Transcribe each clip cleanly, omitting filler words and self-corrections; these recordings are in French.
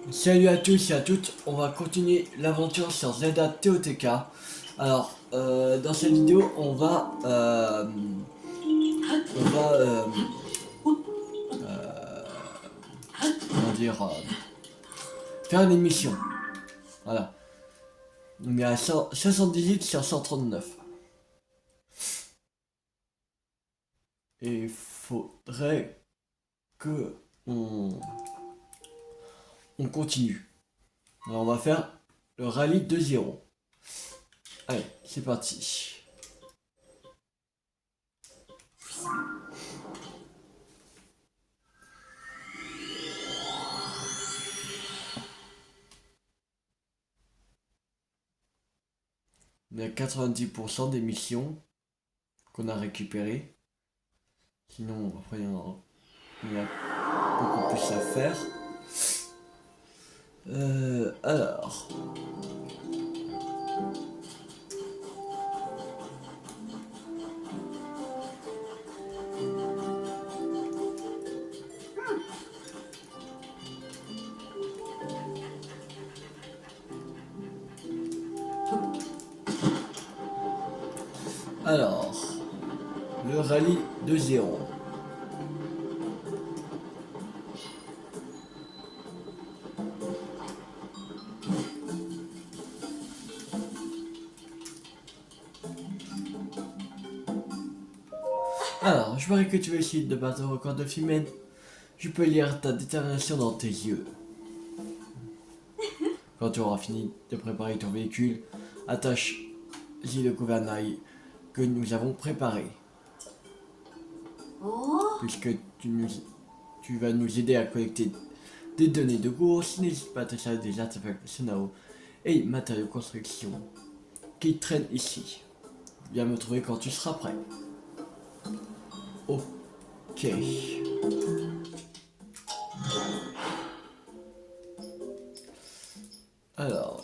Salut à tous et à toutes, on va continuer l'aventure sur Zelda TOTK. Alors, dans cette vidéo, on va comment dire, faire une émission. Voilà, on est à 78 sur 139. Et il faudrait que on continue. Alors, on va faire le rallye 2-0. Allez, c'est parti. On est à 90% des missions qu'on a récupérées. Sinon, après, il y a beaucoup plus à faire. Alors. Alors. Le rallye de 0. Alors, je parie que tu vas essayer de battre le record de Phimène. Je peux lire ta détermination dans tes yeux. Quand tu auras fini de préparer ton véhicule, attache-y le gouvernail que nous avons préparé. Puisque tu vas nous aider à collecter des données de course, n'hésite pas à télécharger des artefacts Senao et matériaux de construction qui traînent ici. Viens me trouver quand tu seras prêt. Ok. Alors.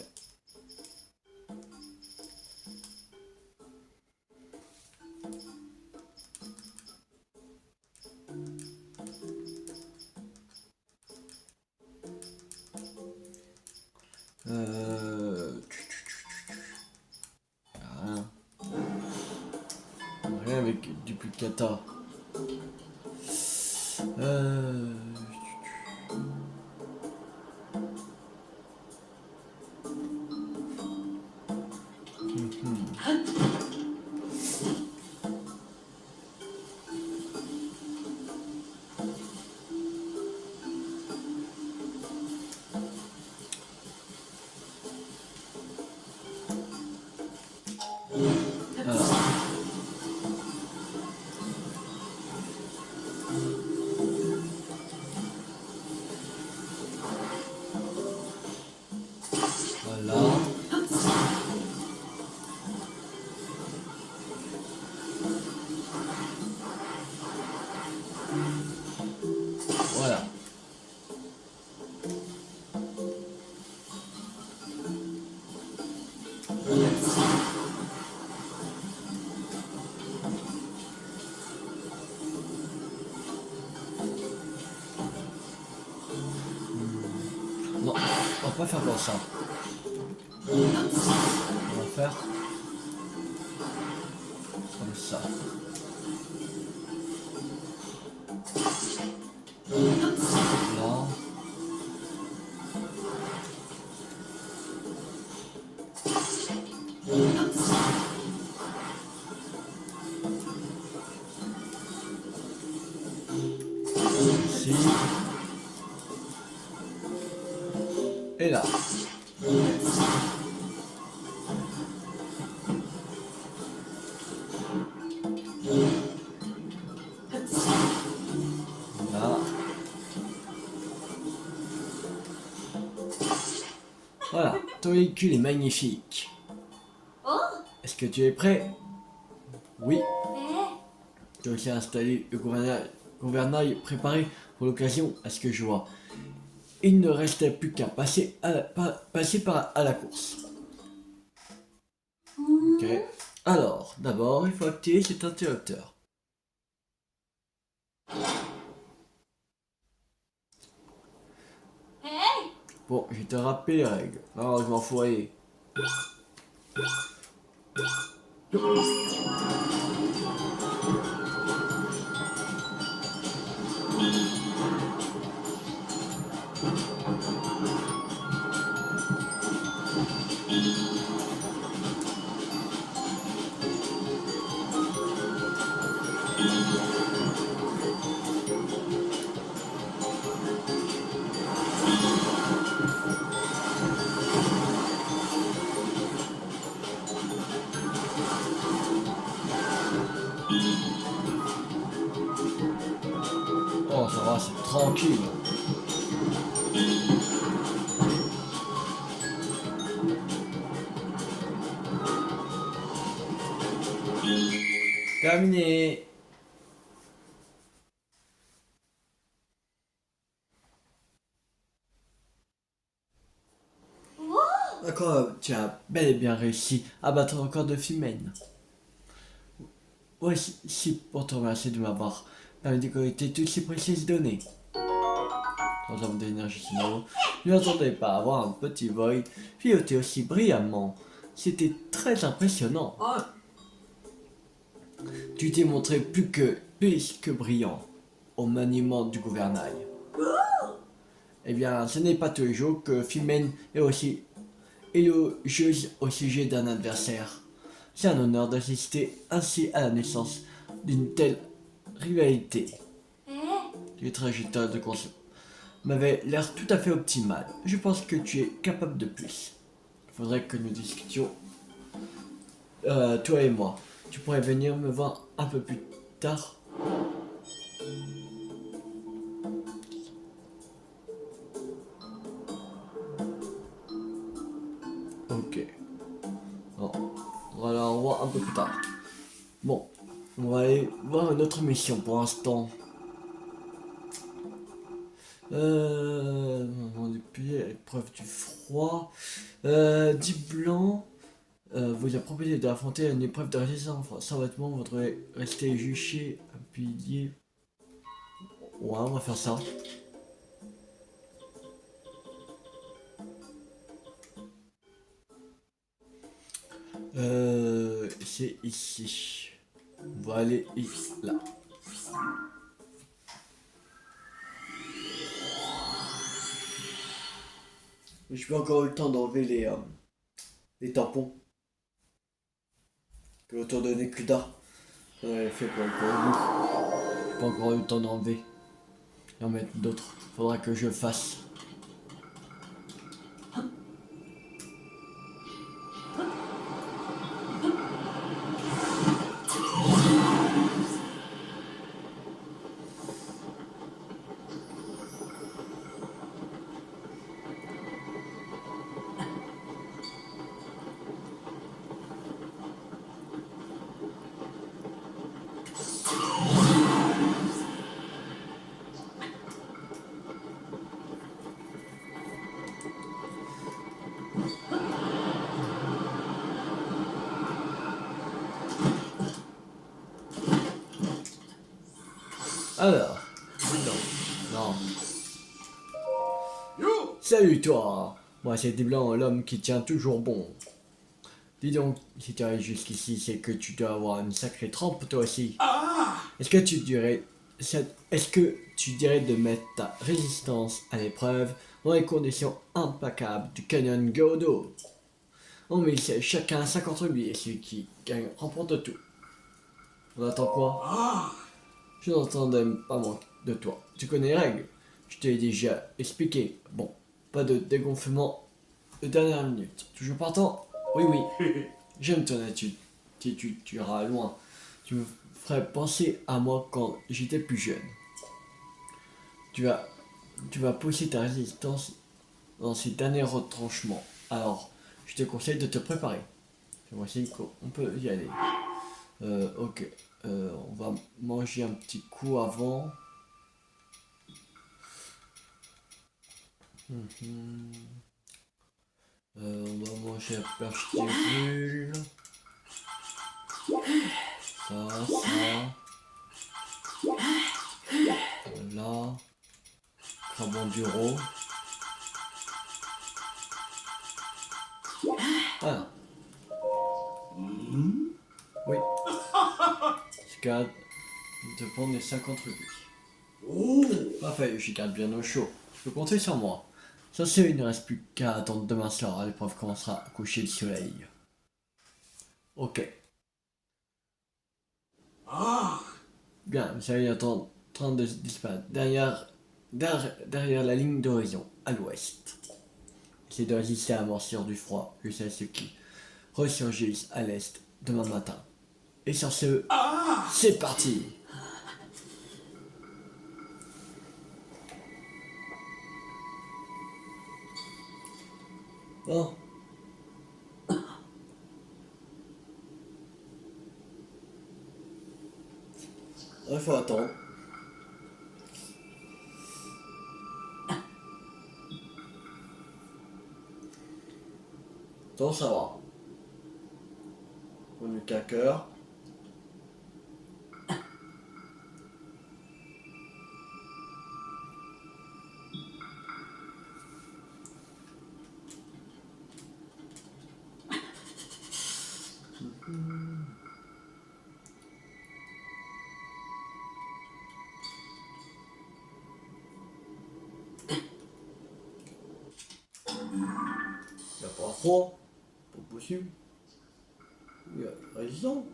Rien. Rien avec duplicata. Euh... Alors. Voilà. Voilà. Non, on va pas faire comme ça. On va faire comme ça. Là. Ici. Et là. Là. Voilà. Ton véhicule est magnifique. Est-ce que tu es prêt? Oui. Tu as aussi installé le gouvernail préparé pour l'occasion, à ce que je vois. Il ne restait plus qu'à passer à la course. Ok. Alors, d'abord, il faut activer cet interrupteur. Bon, je te rappelle les règles. Non, je m'en fous, allez. Oh, ça va, c'est tranquille. Terminé. D'accord, tu as bel et bien réussi à battre le record de Philmen. Voici pour te remercier de m'avoir permis de collecter toutes ces précieuses données. En termes d'énergie sinon, je ne m'attendais pas à voir un petit Void piloter aussi brillamment. C'était très impressionnant. Tu t'es montré plus que brillant au maniement du gouvernail. Eh bien, ce n'est pas tous les jours que Philmen est aussi élogieuse au sujet d'un adversaire. C'est un honneur d'assister ainsi à la naissance d'une telle rivalité. Les trajectoires de course m'avaient l'air tout à fait optimales. Je pense que tu es capable de plus. Il faudrait que nous discutions, toi et moi. Tu pourrais venir me voir un peu plus tard. Ok. Bon, on va la revoir un peu plus tard. Bon, on va aller voir une autre mission pour l'instant. Moment du pied, épreuve du froid. Dit blanc. Vous a proposé d'affronter une épreuve de résistance. Sans vêtements, vous devez rester juché, appuyé. Ouais, on va faire ça. C'est ici. On va aller ici, là. Je peux encore eu le temps d'enlever les tampons que autour de Nekuda fait pour le coup. J'ai pas encore eu le temps d'enlever et en mettre d'autres. Faudra que je le fasse. Alors, non. Salut toi. Moi c'est Blanc, l'homme qui tient toujours bon. Dis donc, si tu arrives jusqu'ici, c'est que tu dois avoir une sacrée trempe toi aussi. Est-ce que tu dirais de mettre ta résistance à l'épreuve dans les conditions implacables du canyon Godo? On met chacun 50 rubis et celui qui gagne remporte tout. On attend quoi? Je n'entendais pas manquer de toi. Tu connais les règles. Je t'ai déjà expliqué. Bon, pas de dégonflement de dernière minute. Toujours partant? Oui, oui. J'aime ton attitude. Tu iras loin. Tu me ferais penser à moi quand j'étais plus jeune. Tu vas pousser ta résistance dans ces derniers retranchements. Alors, je te conseille de te préparer. Voici qu'on peut y aller. Ok. On va manger un petit coup avant. On va manger la perche des bulles. Ça. Voilà. Crabe enduro. Ah. Oui. Je garde de prendre les 50 rubis. Oh. Parfait, je garde bien au chaud. Je peux compter sur moi. Ça c'est, il ne reste plus qu'à attendre demain soir. L'épreuve commencera à coucher le soleil. Ok. Bien, ça y est en train de disparaître. Derrière la ligne d'horizon, à l'ouest. C'est de résister à la morsure du froid jusqu'à ce qui ressurgissent à l'est demain matin. Et sur ce, c'est parti! Oh. Il faut attendre. Attends, ça va. On est qu'à cœur. Il n'y a pas froid. Pas possible. Il y a raison.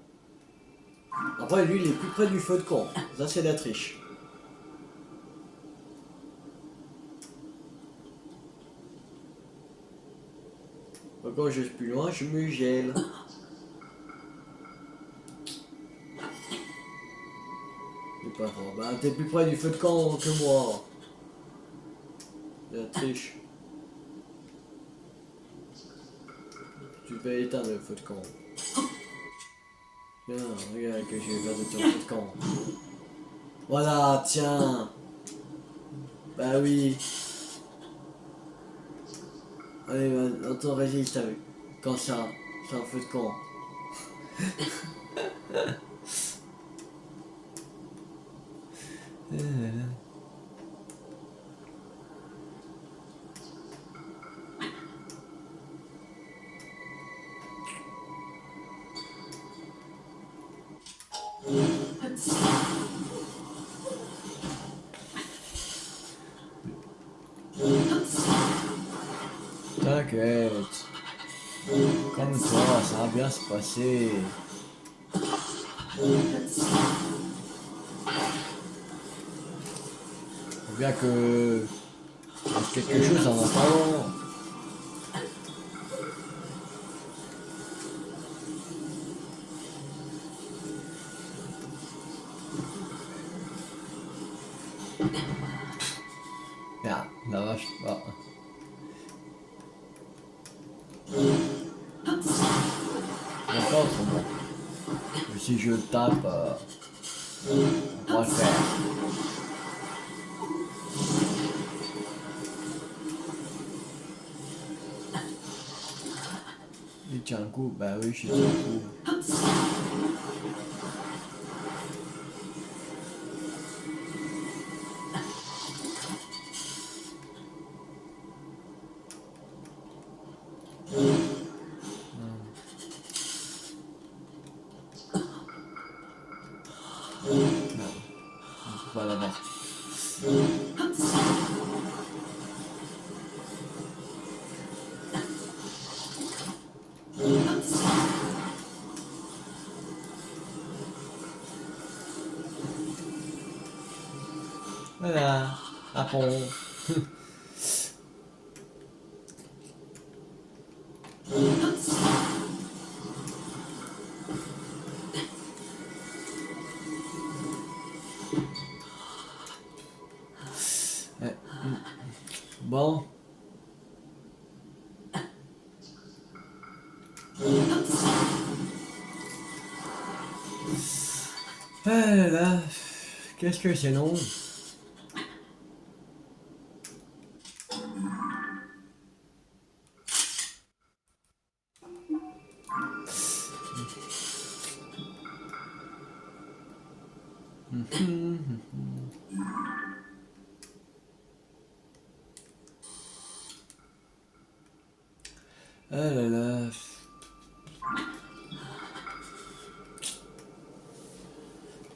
Après, lui, il est plus près du feu de camp. Ça, c'est la triche. Quand je suis plus loin, je me gèle. C'est pas grave. Bah, t'es plus près du feu de camp que moi. La triche. Tu vas éteindre le feu de camp. Tiens, regarde que je vais faire de ton feu de camp. Voilà, tiens. Bah oui. Allez, bah, on résiste avec. Quand ça, c'est un feu de camp. T'inquiète. Comme toi, ça va bien se passer. Faut bien que il fasse quelque chose en attendant. Merde, la vache, bah. Encore autrement. Mais si je le tape, on va le faire. Il tient un coup, bah oui, je tiens un coup. Merde, on peut pas l'avoir. Voilà, à fond. Ouais. Bon. Ah là là, qu'est-ce que c'est long. Ah là là.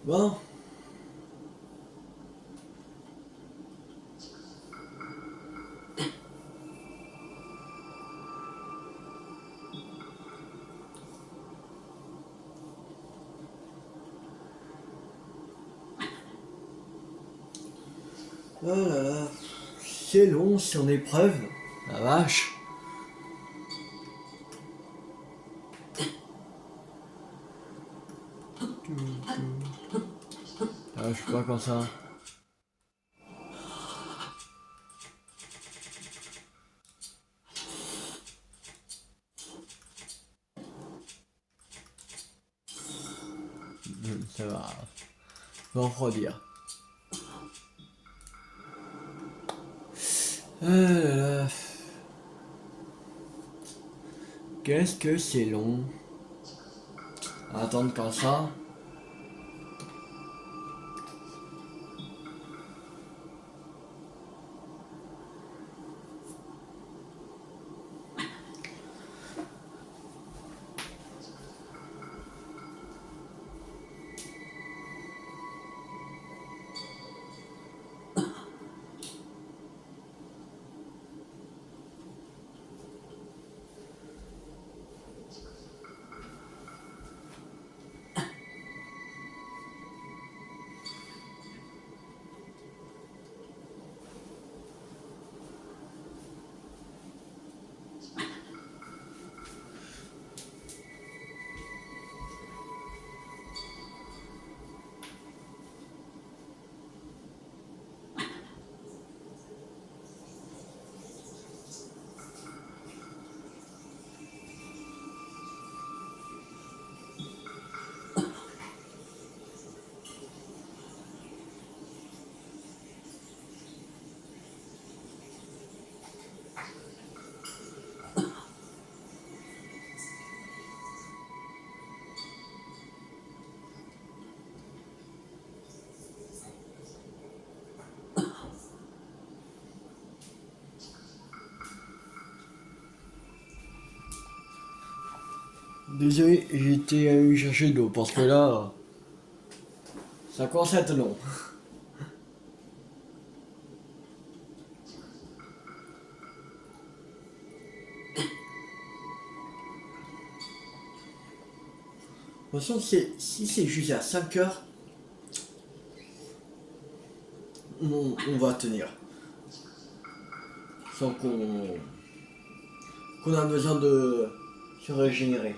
Bon. Oh là là. C'est long son épreuve. La vache. Ah, je suis pas comme ça. Ça va. Faut en refroidir. Ah là là. Qu'est-ce que c'est long. Attendre comme ça. Désolé, j'ai été allé chercher de l'eau parce que là, ça commence à être long. De toute façon, si c'est juste à 5 heures, on va tenir. Sans qu'on a besoin de se régénérer.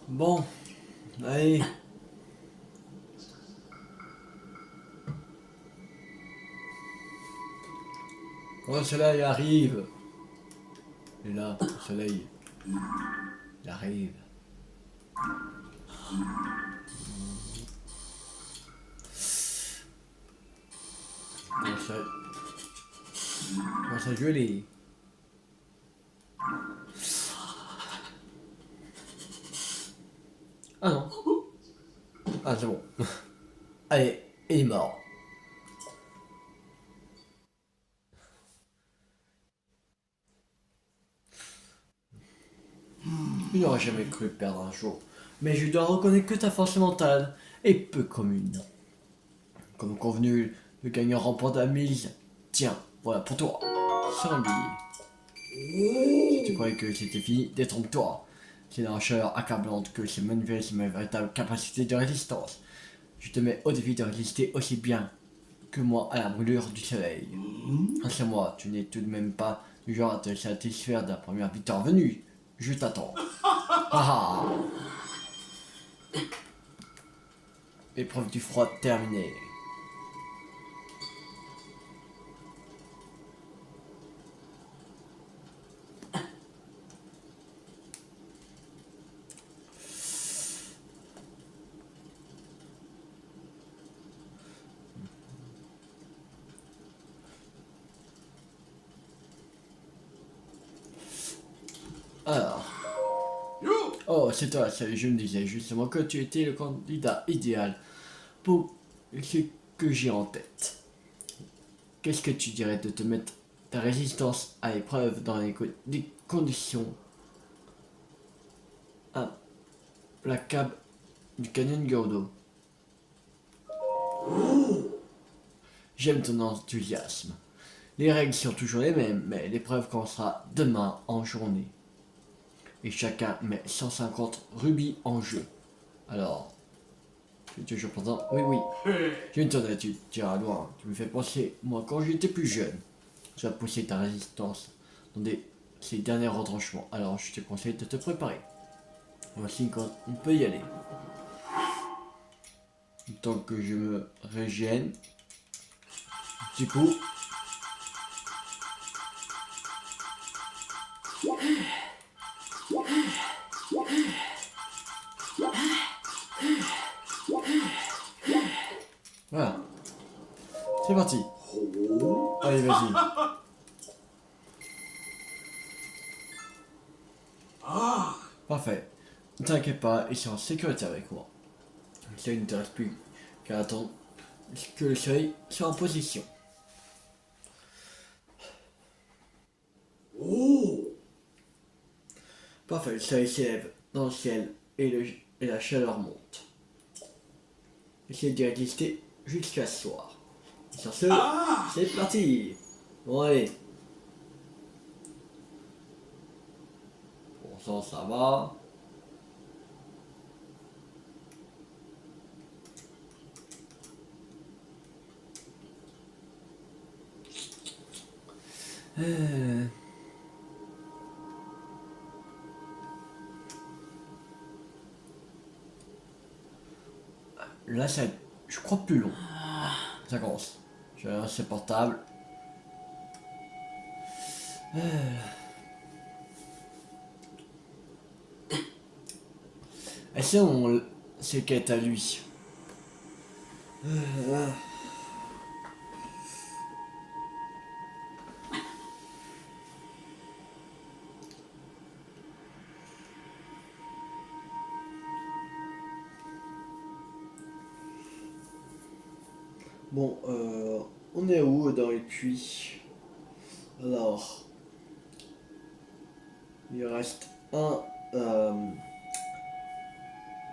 Bon, allez. Quand le soleil arrive, et là, le soleil, il arrive. Quand ça geler. Ah non. Ah c'est bon. Allez, il est mort. Je n'aurais jamais cru perdre un jour. Mais je dois reconnaître que ta force mentale est peu commune. Comme convenu, le gagnant remporte la mise. Tiens, voilà pour toi. C'est un billet. Si tu croyais que c'était fini, détrompe-toi. C'est la chaleur accablante que se manifeste ma véritable capacité de résistance. Je te mets au défi de résister aussi bien que moi à la brûlure du soleil. Rassure-moi, tu n'es tout de même pas du genre à te satisfaire de la première victoire venue. Je t'attends. Ah ah. Épreuve du froid terminée. Alors. Oh, c'est toi, je me disais justement que tu étais le candidat idéal pour ce que j'ai en tête. Qu'est-ce que tu dirais de te mettre ta résistance à épreuve dans des conditions implacables du canyon Gordo? J'aime ton enthousiasme. Les règles sont toujours les mêmes, mais l'épreuve commencera demain en journée. Et chacun met 150 rubis en jeu. Alors, tu es toujours présent? Oui, oui. J'ai une tonne, tu iras loin. Tu me fais penser, moi, quand j'étais plus jeune, tu as poussé ta résistance dans ces derniers retranchements. Alors, je te conseille de te préparer. Voici quand on peut y aller. Tant que je me régène. Du coup. Voilà. C'est parti. Allez, vas-y. Parfait. Ne t'inquiète pas, ils sont en sécurité avec moi. Ça ne te reste plus qu'à attendre que le soleil soit en position. Parfait, le soleil s'élève dans le ciel et la chaleur monte. Essayez d'y résister jusqu'à ce soir. Et sur ce, c'est parti. Bon allez. Bon ça va. Là, ça, je crois plus long. Ça commence. J'ai un portable. Est-ce qu'on c'est qu'est à lui? Bon, on est où dans les puits? Alors, il reste un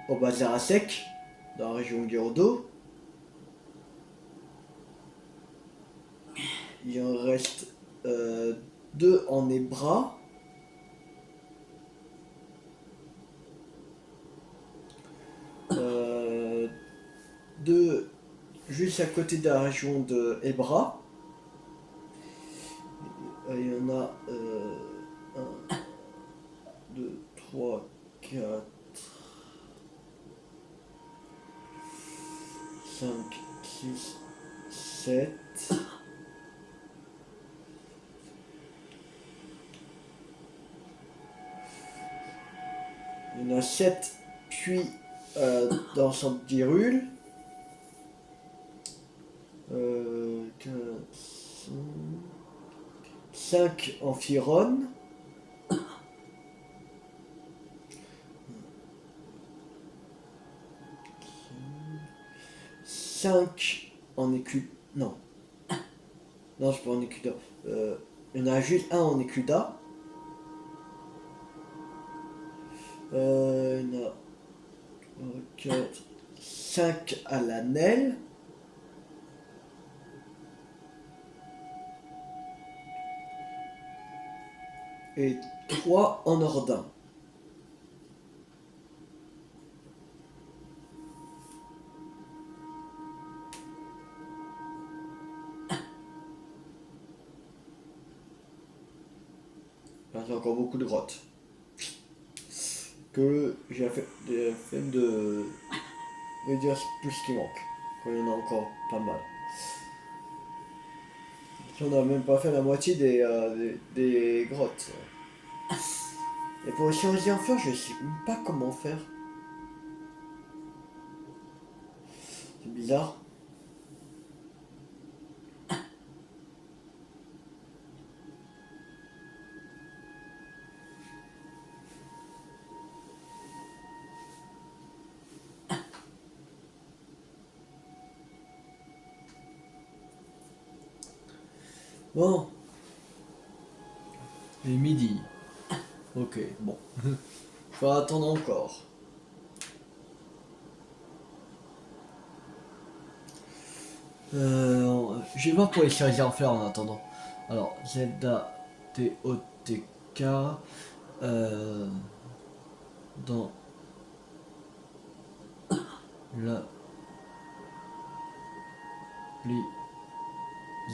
au bazar à sec, dans la région de Gyrodo. Il en reste deux en Ebra. Deux juste à côté de la région de Ebra. Il y en a 1, 2, 3, 4, 5, 6, 7. Il y en a 7 puis dans Saint-Dirul. 5 en Fironne. 5 en Écuda. Non. Non, c'est pas en Écuda. Il y en a juste un en Écuda. Il y en a 4, 5 à la Nelle. Et 3 en Ordin. Il y a encore beaucoup de grottes. Que j'ai fait de dire tout ce qui manque. Quand il y en a encore pas mal. On n'a même pas fait la moitié des grottes. Et pour essayer en faire, je sais même pas comment faire. C'est bizarre. Bon. Et midi. Ok, bon. Faut attendre encore. Je vais voir pour les séries à en faire en attendant. Alors, Zelda TOTK dans l'appli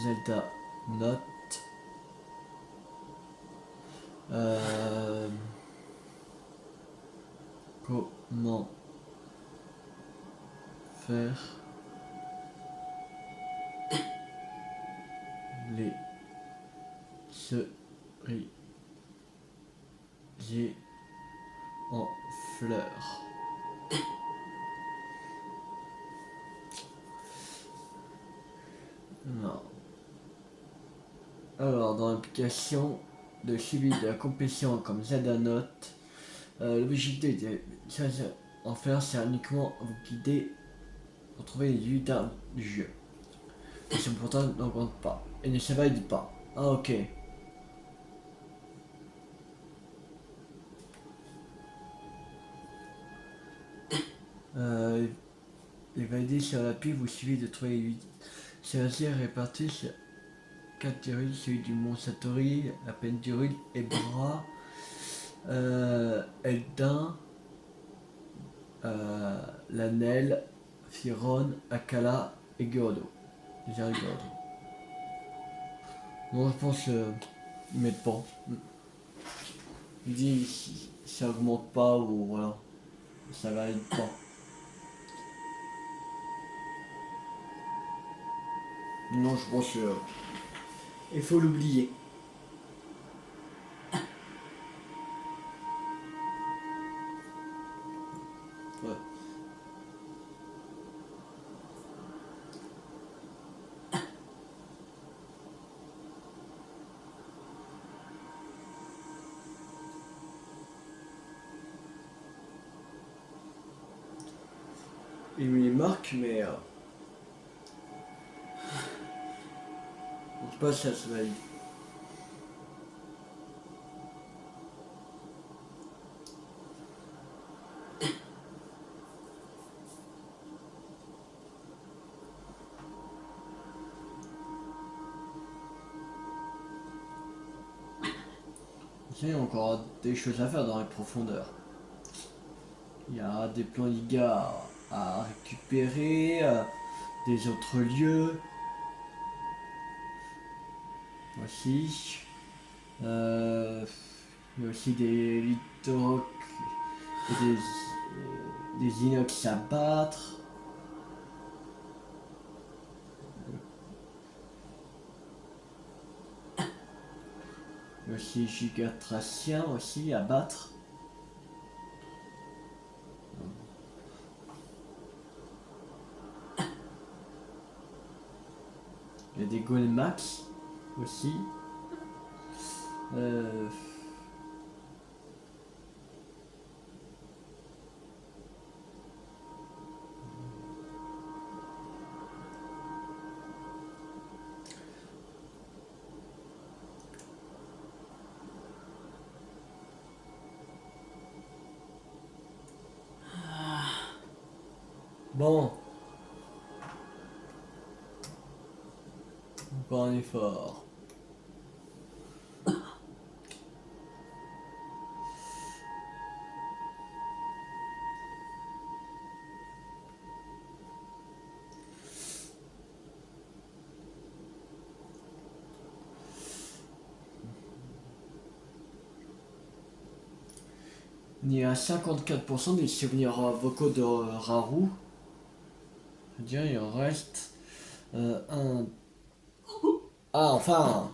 Zelda Note. Comment faire les cerisiers en fleurs. Non. Alors, dans l'application de suivi de la compétition comme Zelda Note, l'objectif de en faire, c'est uniquement vous guider pour trouver les résultats du jeu. Et son pourtant n'en compte pas. Et ne se valide pas. Ah ok. Les valider sur l'appui, vous suffit de trouver les 8. Celle-ci est répartie sur 4 rules, celui du Mont Satori, la peine du rule et bras, Eldin, Lanel, Firon, Akala et Geodo. Déjà Geodo. Bon, je pense qu'ils mettent pas. Ils disent si ça augmente pas ou voilà. Ça valide pas. Non, je pense il faut l'oublier. Ouais. Il me les marque, mais je sais pas si ça se valide. Il y a encore des choses à faire dans les profondeurs. Il y a des plans Liga à récupérer, des autres lieux. Voici. Il y a aussi des littoraux et des inox à battre. Il y a aussi gigatracien aussi à battre. Il y a des Golemax aussi. Bon, encore un effort. Il y a 54% des souvenirs vocaux de Raru. Je veux dire, il en reste un. Ah, enfin!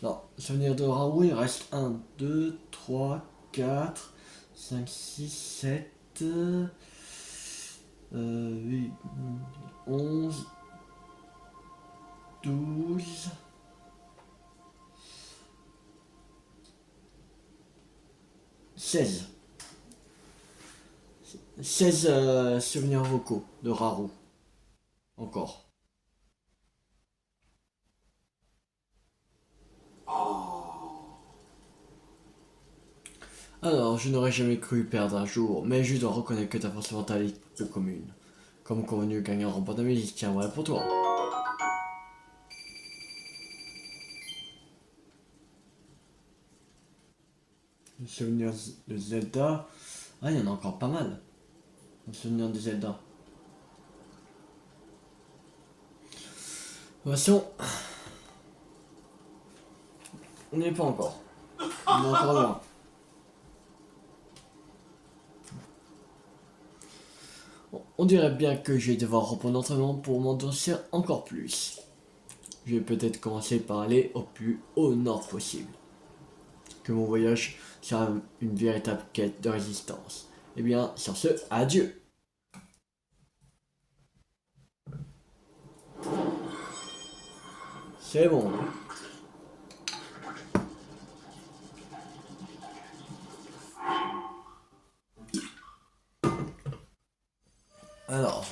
Non, souvenir de Raoult, il reste 1, 2, 3, 4, 5, 6, 7, 8, 11, 12, 16. 16 souvenirs vocaux de Raoult. Encore. Alors, je n'aurais jamais cru perdre un jour, mais je dois reconnaître que ta force mentale est peu commune. Comme convenu, gagner un rempart de musique, tiens, voilà pour toi. Le souvenir de Zelda. Ah, il y en a encore pas mal. Le souvenir de Zelda. De toute façon, on n'y est pas encore. On est encore loin. On dirait bien que je vais devoir reprendre l'entraînement pour m'endurcir encore plus. Je vais peut-être commencer par aller au plus au nord possible. Que mon voyage sera une véritable quête de résistance. Eh bien, sur ce, adieu. C'est bon. Alors,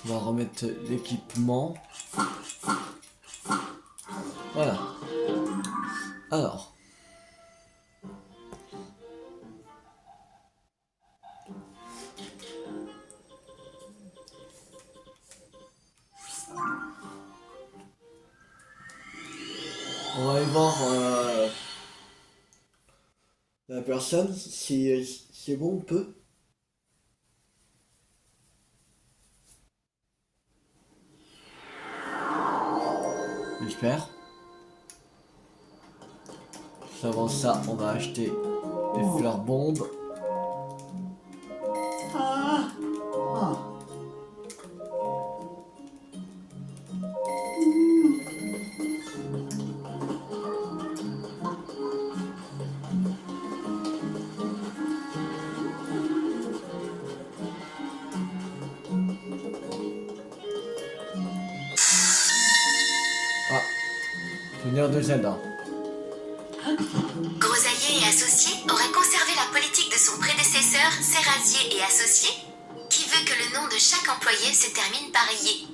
on va remettre l'équipement. Voilà. Alors. On va aller voir la personne, si c'est bon, on peut. J'espère. Avant ça, on va acheter des fleurs bombes. Ah, souvenir de Zelda. Grosaillier et Associés aurait conservé la politique de son prédécesseur, Serrazier et Associés, qui veut que le nom de chaque employé se termine par Yé.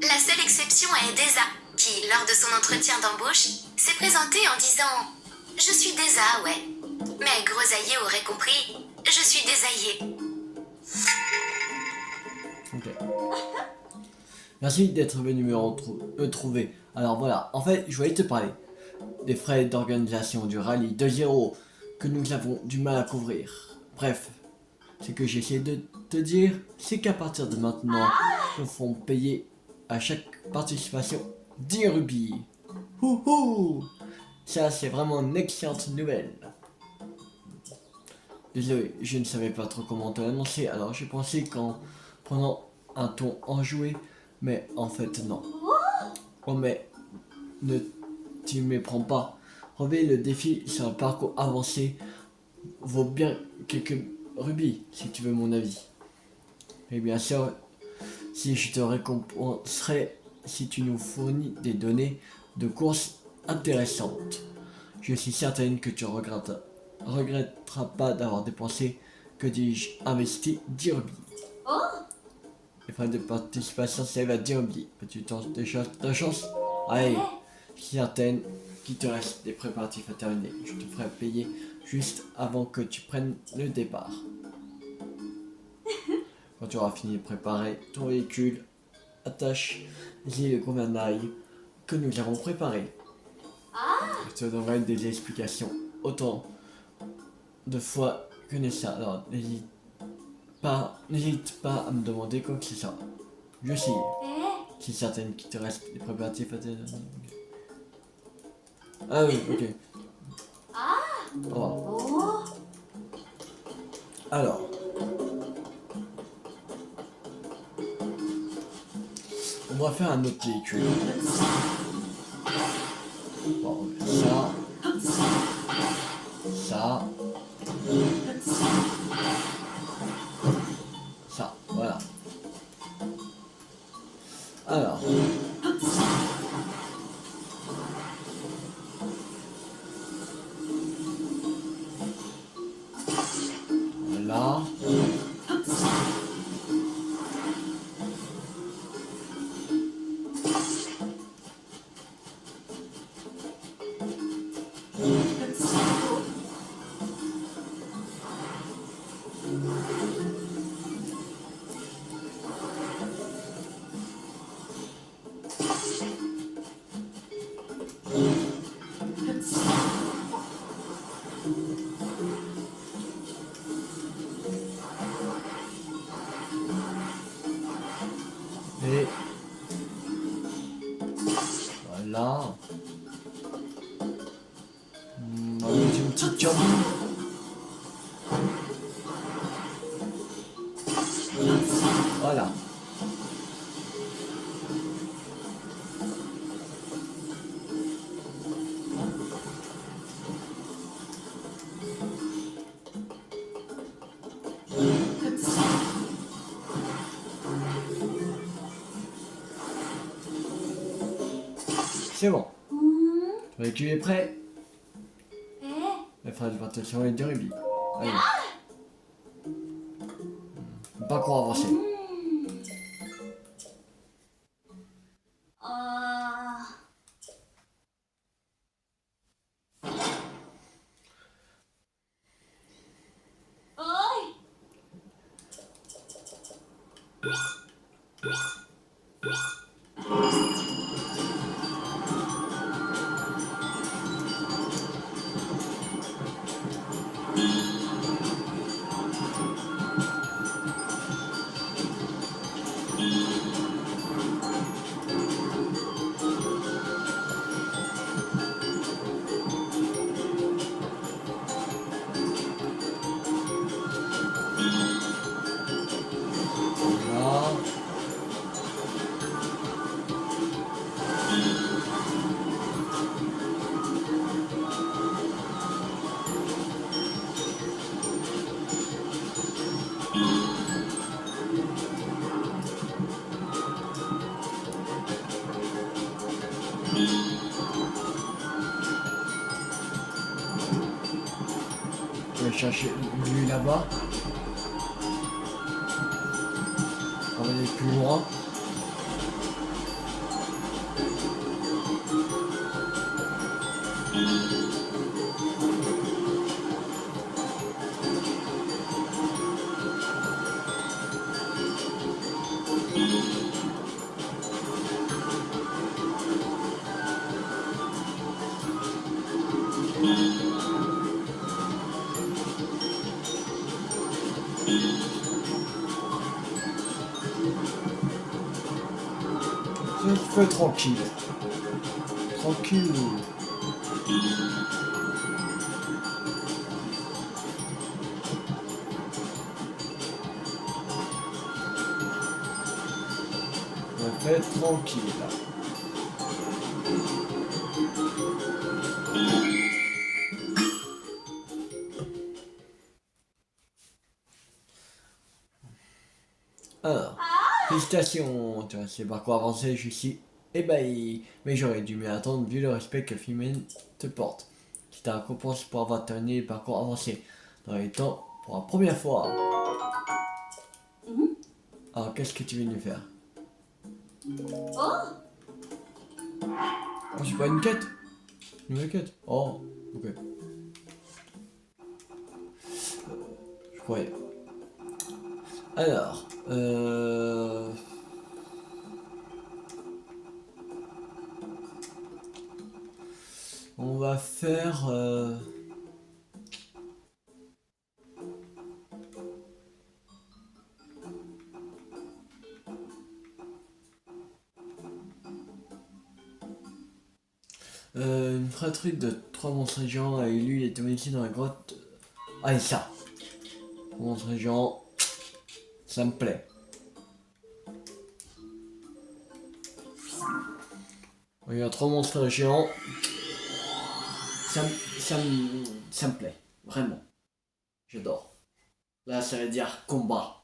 La seule exception est Deza, qui, lors de son entretien d'embauche, s'est présenté en disant « Je suis Deza, ouais ». Mais Grosaillier aurait compris « Je suis Désaillé ». Ok. Merci d'être venu me trouver. Alors voilà, en fait, je voulais te parler des frais d'organisation du rallye de 0 que nous avons du mal à couvrir. Bref, ce que j'essaie de te dire, c'est qu'à partir de maintenant, nous ferons payer à chaque participation 10 rubis. Houhou! Ça, c'est vraiment une excellente nouvelle. Désolé, je ne savais pas trop comment te l'annoncer, alors j'ai pensé qu'en prenant un ton enjoué, mais en fait non. Oh mais, ne t'y méprends pas. Relever le défi sur un parcours avancé vaut bien quelques rubis, si tu veux mon avis. Et bien sûr, si je te récompenserai si tu nous fournis des données de course intéressantes. Je suis certaine que tu regretteras pas d'avoir dépensé, que dis-je, investi 10 rubis. Les frais de participation s'élèvent à 10 rubis. Peux-tu tenter ta chance? Allez, je suis certaine qu'il te reste des préparatifs à terminer. Je te ferai payer juste avant que tu prennes le départ. Quand tu auras fini de préparer ton véhicule, attache-y le gouvernail que nous avons préparé. Je te donnerai des explications autant de fois que nécessaire. Alors n'hésite pas à me demander quoi que ce soit. Je suis certaine qu'il te reste des préparatifs à terminer. Ah oui, ok. Au revoir. Alors. On va faire un autre véhicule. Bon, ça, voilà. Alors. Là. terminé. Voilà. On va mettre une petite jambe. Voilà. C'est bon. Tu es prêt? La phase de participation et de rugby. Allez. Parcours avancé. Voilà. Je vais chercher lui là-bas. On va aller plus loin. Je fais tranquille. Tranquille. Je fais tranquille. Alors, félicitations, tu vois, c'est parcours avancé jusqu'ici. Mais j'aurais dû m'y attendre vu le respect que Philomène te porte. C'est ta récompense pour avoir terminé le parcours avancé dans les temps pour la première fois. Alors, qu'est-ce que tu viens de faire? Oh, c'est pas une quête? Une nouvelle quête? Oh, ok. Je croyais. Alors, on va faire... une fratrie de 3 monstres géants a élu les domestiques dans la grotte. Ah, et ça! Monstres géants, ça me plaît. Il y a 3 monstres géants. Ça me plaît. Vraiment. J'adore. Là, ça veut dire combat.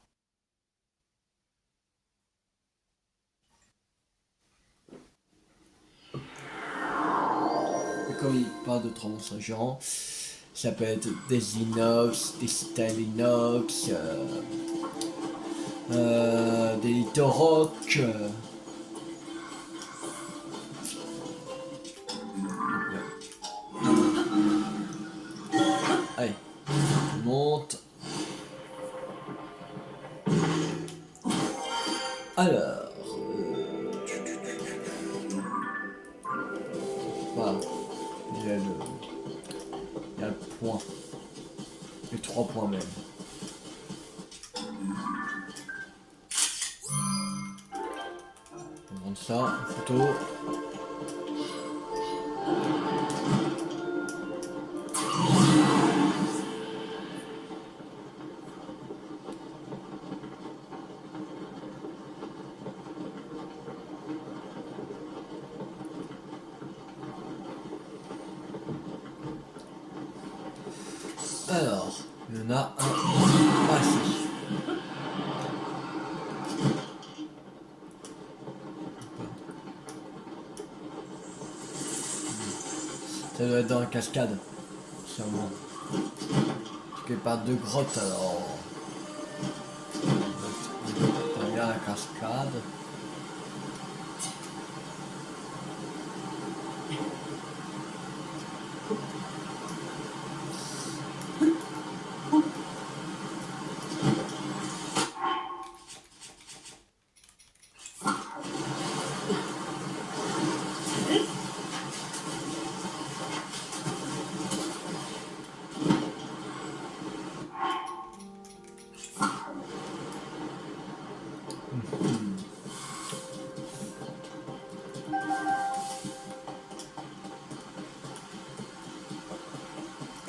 Et comme il parle de 3 monstres géants, ça peut être des inox, des stalinox, des litorocs. Allez, on monte. Alors, voilà, il y a le point, les 3 points même. prendre ça, photo. Alors, il y en a un. Ah si. Ça doit être dans la cascade, sûrement. Quelque part de grotte alors. Derrière la cascade.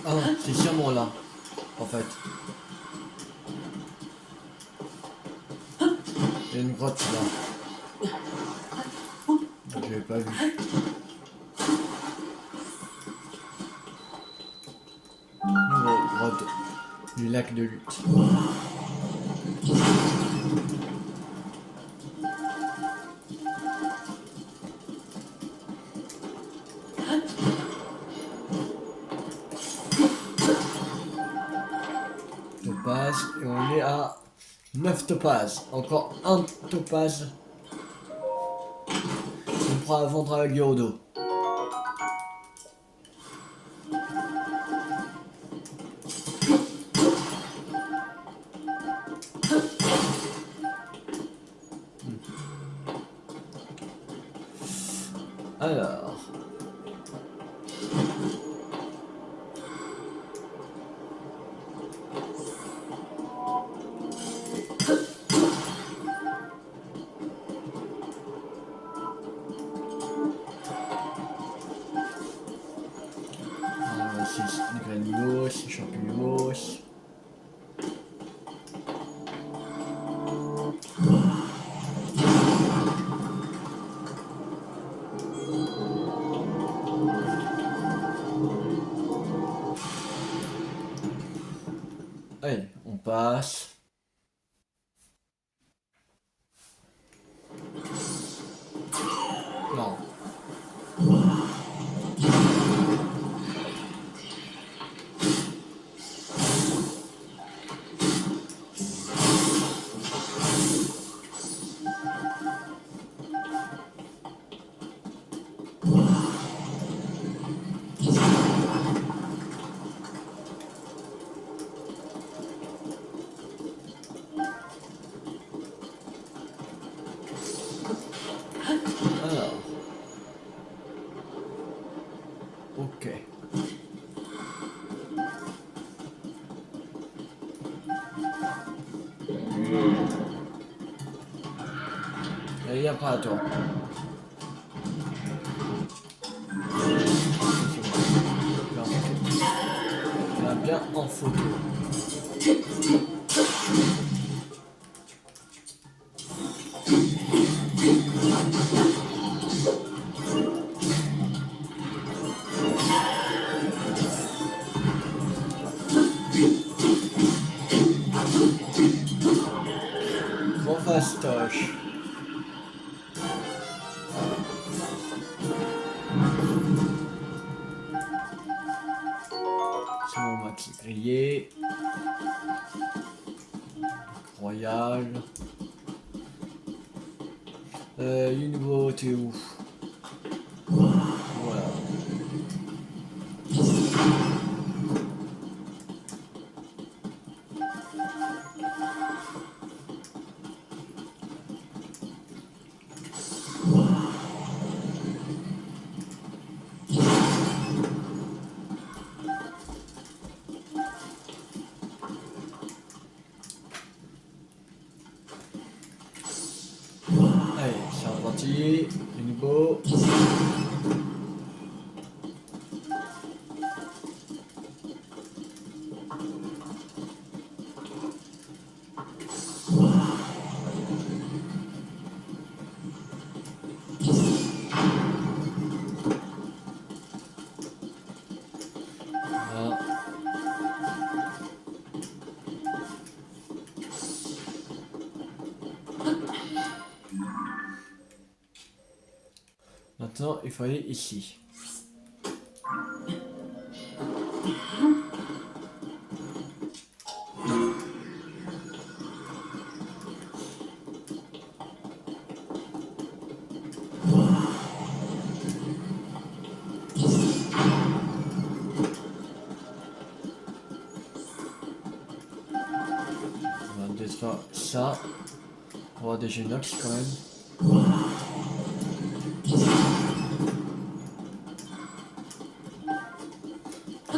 Ah non, c'est sûrement là, en fait. Il y a une grotte là. Je l'avais pas vu. Une grotte du lac de Lutte. Topaz, et on est à 9 topazes. Encore un topaz. On pourra la vendre avec du Rodo. Alors. C'est des granulos, des champignons. Allez, on passe. Non. Alors. Ok. Allez, viens pas à toi. Là, bien en photo. Trop fastoche. C'est mon max grillé. Royal. Univo, t'es où? Voilà. Allez, c'est reparti parti. Unibo. Voilà. Maintenant, il faut aller ici. On va détruire ça. On va avoir des Genox quand même.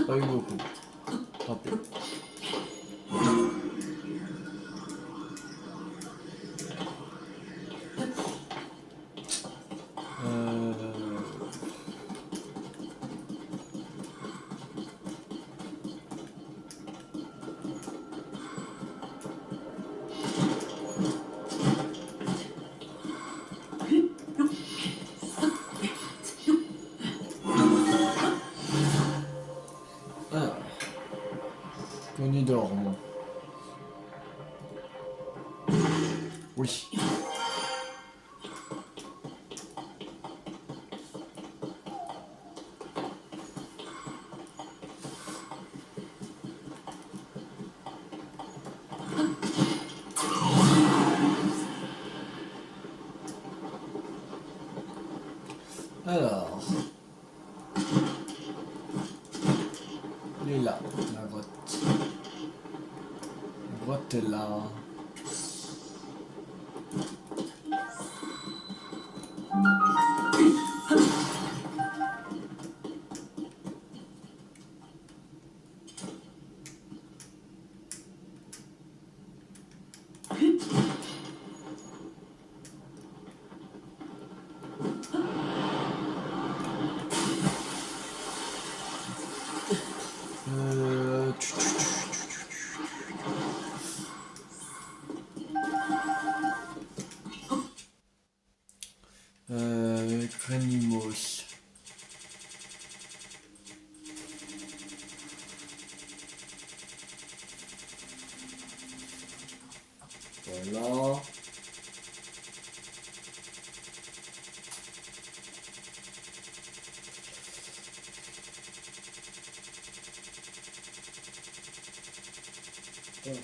Pas eu beaucoup. Tant pis. Alors, on y dort, moi. Oui. Alors, il est là, la grotte. La grotte est là. Tu- Granimos. Voilà.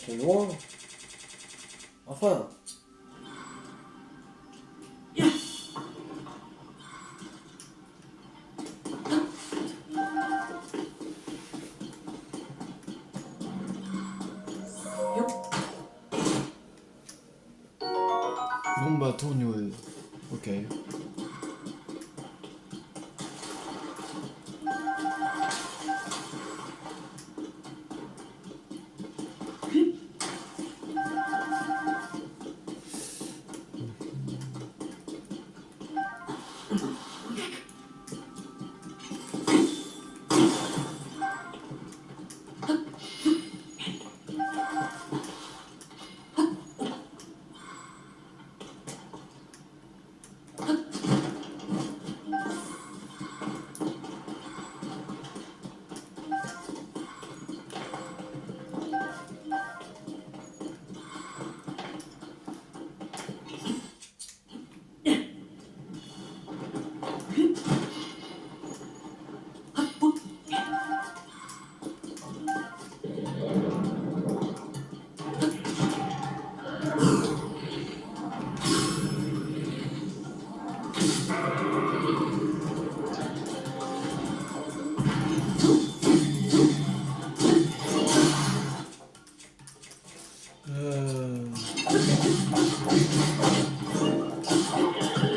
C'est loin. Enfin. Bon bah tourne. Ok.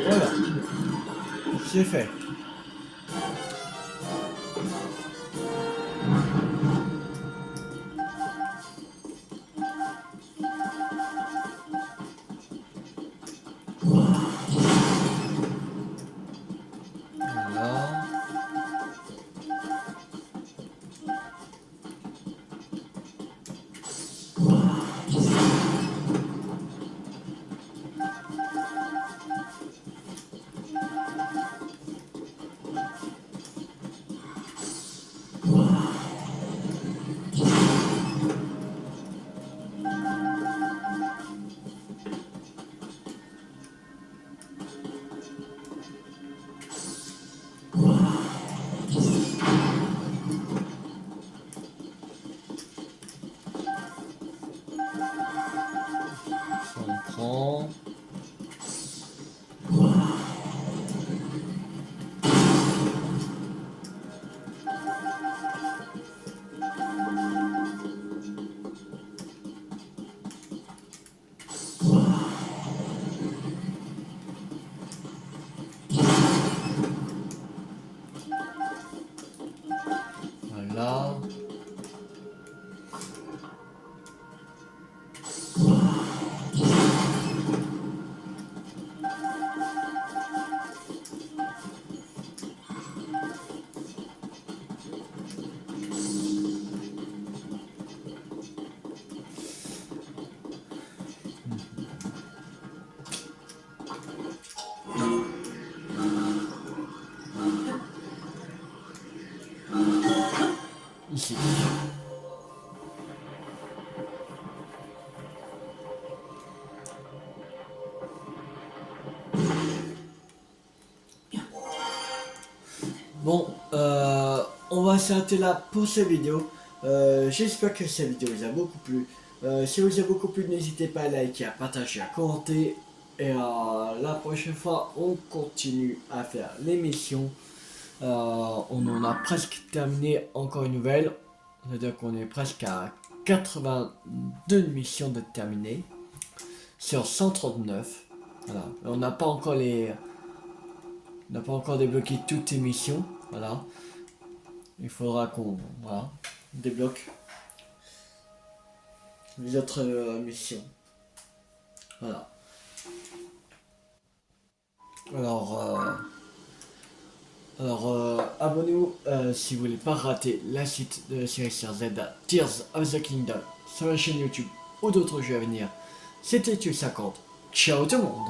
Voilà. C'est fait. ici. Bon, on va s'arrêter là pour cette vidéo. J'espère que cette vidéo vous a beaucoup plu. Si vous a beaucoup plu, n'hésitez pas à liker, à partager, à commenter. Et la prochaine fois, on continue à faire l'émission. On en a presque terminé encore une nouvelle. C'est-à-dire qu'on est presque à 82 missions de terminer. Sur 139. Voilà. On n'a pas encore débloqué toutes les missions. Voilà. Il faudra qu'on débloque les autres missions. Voilà. Alors, abonnez-vous si vous voulez pas rater la suite de la série sur Zelda Tears of the Kingdom sur la chaîne YouTube ou d'autres jeux à venir. C'était Tu50. Ciao tout le monde.